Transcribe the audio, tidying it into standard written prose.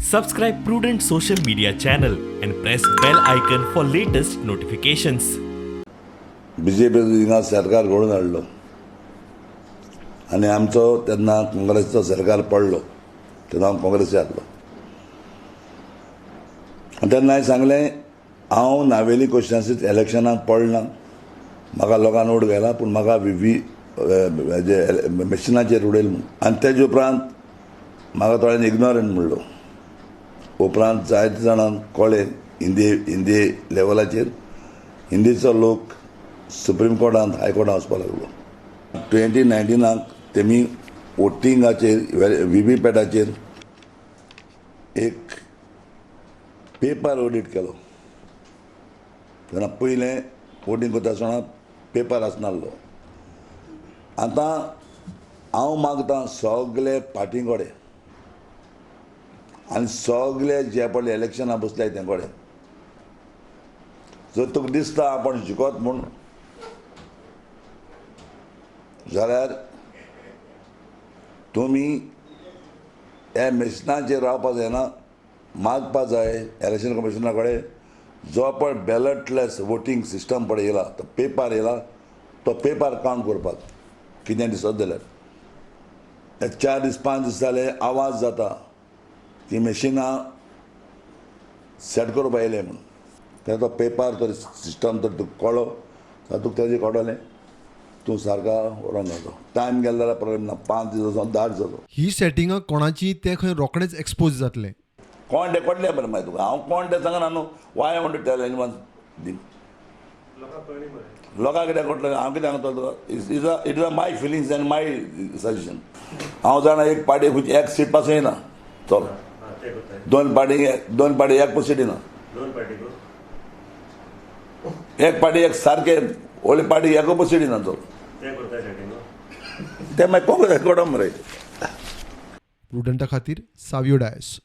Subscribe Prudent social media channel and press bell icon for latest notifications. BJP हिंगा सरकार घडून हाडलो आनी आमचो तेन्ना काँग्रेसचो सरकार पडलो तेन्ना हांव काँग्रेसी हाडलो आनी तेन्ना हांवें सांगलें हांव नावेली क्वेश्चन्सीत इलेक्शनाक पडना म्हाका लोकांन वोट घाला पूण म्हाका हेजे मॅशिनाचेर उडयले म्हूण आनी तेजे उपरांत म्हाका थोड्यांनी इग्नोरंट म्हणलो उपरांत जायते जाणांक कळ्ळें हिंदी लेवलाचेर हिंदीचो लोक सुप्रीम कोर्टांत हायकोर्टांत वचपाक लागलो 2019 तेमी वोटिंगाचेर व्हीव्हीपॅटाचेर एक पेपर ऑडिट केलो तेन्ना पयलें वोटींग करता आसतना पेपर आसनासलो आतां हांव मागतां सगळे पार्टी कडेन आनी सगळे जे पडले इलेक्शनाक बसले ते कडेन जर तुका दिसता आपण जिखोत म्हूण जाल्यार तुमी ह्या मॅशिनाचेर रावपाक जायना मागपाक जाय इलेक्शन कमिशना कडेन जो पळय बॅलटलेस वोटींग सिस्टम पळय येयला तो पेपर येयला तो पेपर कावंट करपाक कितें दिसत जाल्यार 4 दीस 5 दीस जाले आवाज जाता ती मॅशिनां सेट करपा येयले म्हूण तें तो पेपर तो सिस्टम तर तुका कळ्ळो तातूंत तेजें कळलें तूं सारका व्हरोंक जातो टायम गेलो जाल्यार प्रॉब्लेम ना 5 दीस वचोन 10 दीस जालो ही सेटिंगां कोणाची ते खंय रोखडेच एक्सपोज जातले कोण ते कडले बरें मागीर तुका हांव कोण ते सांगना न्हू I want to tell anyone लोकांक कितें कळटलें हांव कितें सांगतलो तुका it is my feelings and my suggestion हांव जाणा एक पार्टी खंयची एक सीट पासूं येना चल दोन पार्टी एक सीट येना एक पार्टी एक सारके व्हडली पार्टी एक सीट येना चल ते मागीर कोंग्रेस कोडा मरे प्रुडंटा खातीर सावियो डायस.